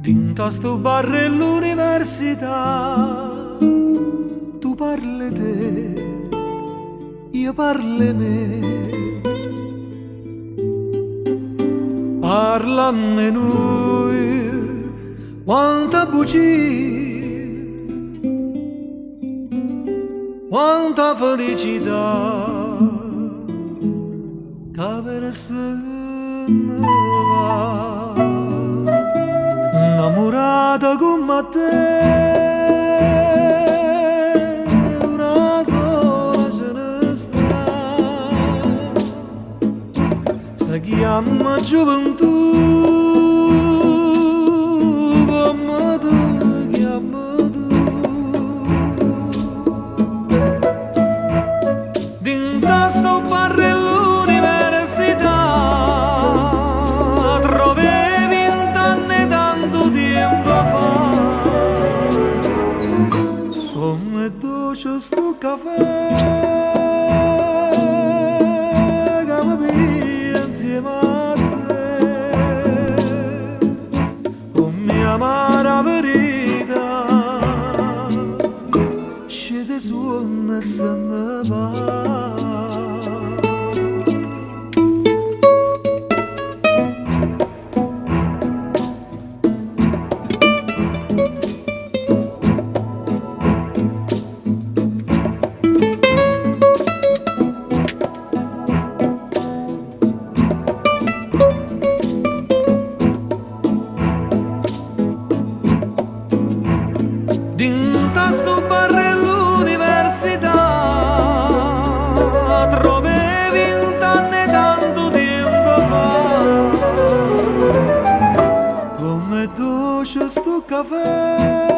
Dinta sto bar e l'università, tu parli te, io parlo me. Parlamme noi, quanta bugia, quanta felicità, che per se ne va. Innamorata come te, una sola ce ne sta, si chiama gioventù, come tu chiami tu. Dinta sto bar e l'università, dolce sto caffè che mi pia insieme a te, con mia amara verità, scende suona e se ne va. Dinta sto bar e l'università, trovevi 20 anni tanto tempo fa, come dolce sto caffè